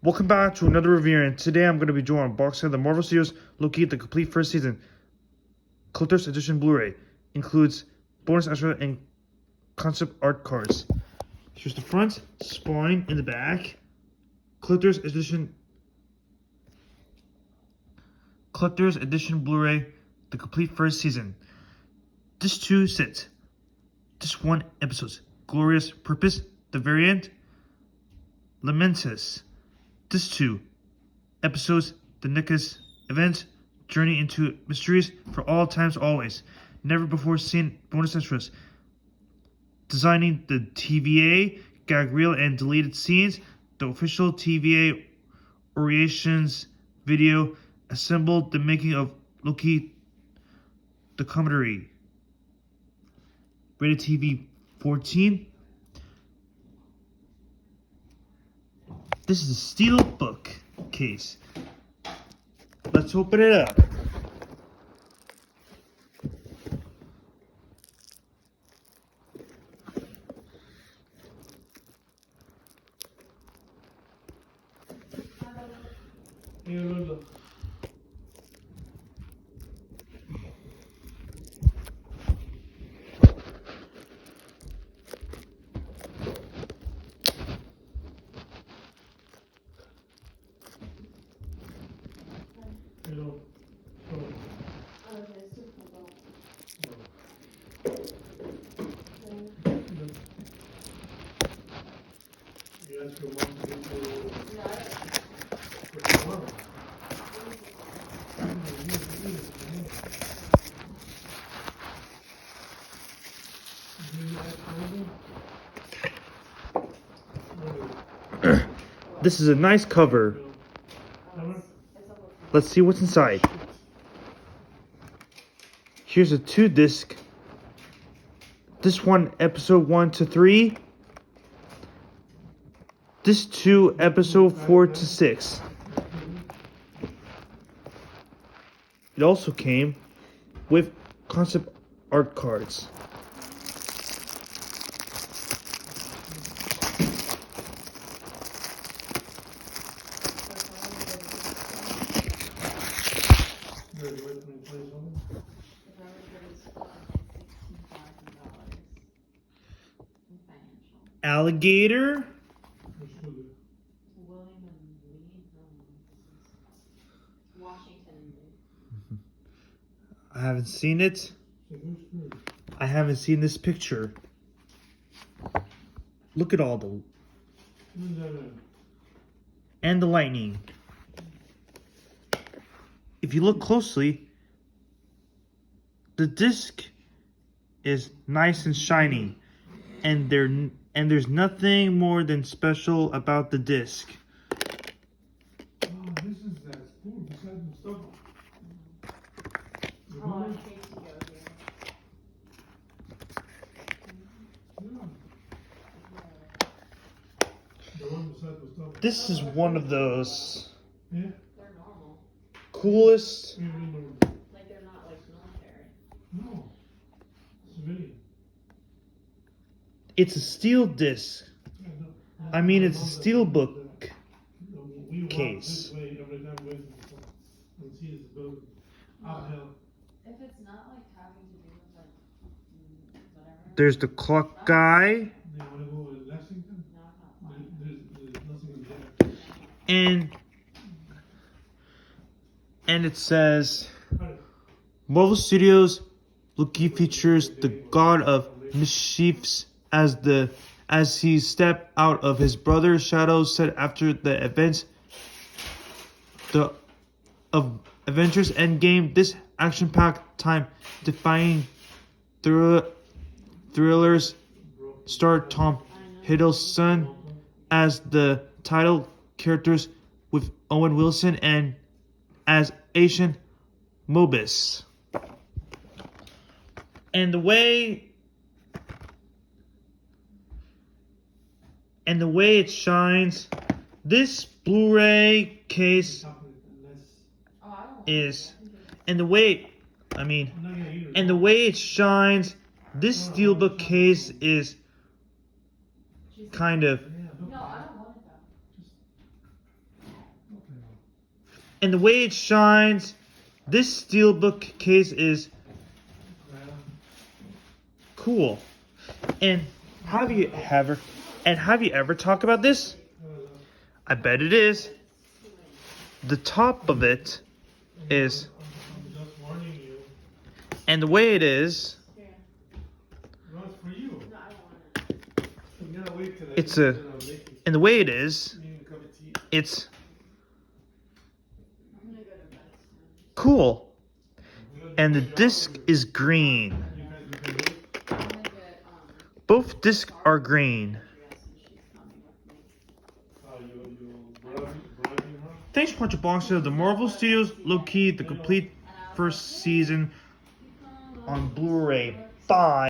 Welcome back to another review, and today I'm going to be doing an unboxing of the Marvel Studios Loki, the complete first season Collector's Edition Blu-ray. Includes bonus extra and concept art cards. Here's the front, spine in the back. Collector's Edition Blu-ray, the complete first season. Disc 2 sets. Disc 1 episodes. Glorious Purpose, The Variant, Lamentus. Disc 2 episodes, The Nicholas Event, Journey into Mysteries for All Times Always, Never Before Seen bonus extras, Designing the TVA, gag reel and deleted scenes, the official TVA orations video, assembled the making of Loki, the commentary, rated TV 14. This is a steel book case. Let's open it up. This is a nice cover. Let's see what's inside. Here's a 2-disc. This one, episode 1 to 3. This 2, episode 4 to 6. It also came with concept art cards. Alligator. I haven't seen it. I haven't seen this picture. Look at all the... and the lightning. If you look closely, the disc is nice and shiny, and there's nothing more than special about the disc. This is one of those coolest. Like they're not like military. No. Civilian. It's a steel disc. I mean, it's a steel book case. If it's not like having to do with like whatever. There's the clock guy. And it says Marvel Studios Loki features the god of mischiefs as he stepped out of his brother's shadows set after the events of Avengers Endgame. This action-packed time-defying thrillers star Tom Hiddleston as the title characters, with Owen Wilson and as Asian Mobius. And the way it shines, this Blu-ray case is, and the way it shines, this steelbook case is kind of No, I don't want it though. And the way it shines, this steelbook case is cool. And have you ever talked about this? I bet it is. The top of it is, I'm just warning you. and the way it is, Not for you. No, I don't want it. You gotta wait till it's then a, I'll make it. and the way it is, You need a cup of tea. it's I'm gonna go to bed soon. cool. And the disc is green. You can wait. I'm gonna get, Both discs are green. Andrea, so she's coming with me. You bribing her? Thanks for watching box set of the Marvel Studios Loki, the complete first season on Blu-ray. Bye.